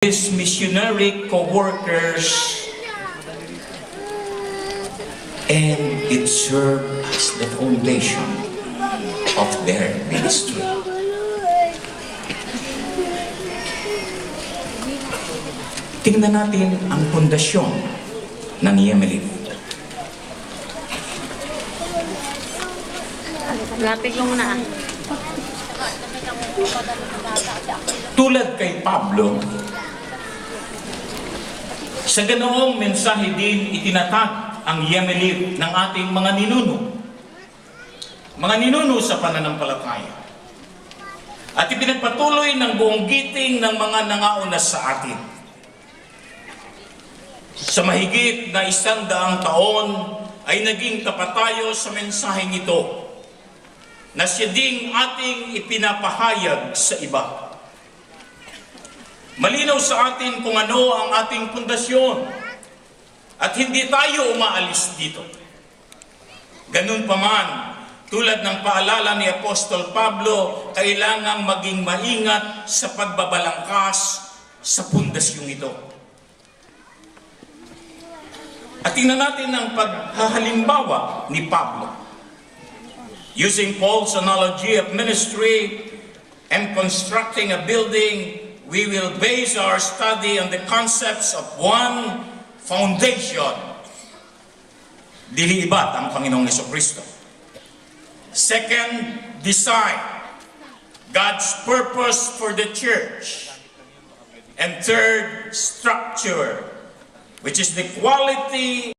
His missionary co-workers, and it served as the foundation of their ministry. Tingnan natin ang pundasyon ng Yemelith. Lapit mo muna. Tulad kay Pablo, sa ganoong mensahe din itinatag ang Yemelith ng ating mga ninuno. Mga ninuno sa pananampalataya. At ipinagpatuloy ng buong giting ng mga nangauna sa atin. Sa mahigit na 100 taon ay naging tapat tayo sa mensaheng ito na siya ding ating ipinapahayag sa iba. Malinaw sa atin kung ano ang ating pundasyon at hindi tayo umaalis dito. Ganun pa man, tulad ng paalala ni Apostol Pablo, kailangang maging maingat sa pagbabalangkas sa pundasyong ito. At tingnan natin ang paghahalimbawa ni Pablo. Using Paul's analogy of ministry and constructing a building, we will base our study on the concepts of one foundation. Dili ibat ang Panginoong Jesucristo. Second, design. God's purpose for the church. And third, structure, which is the quality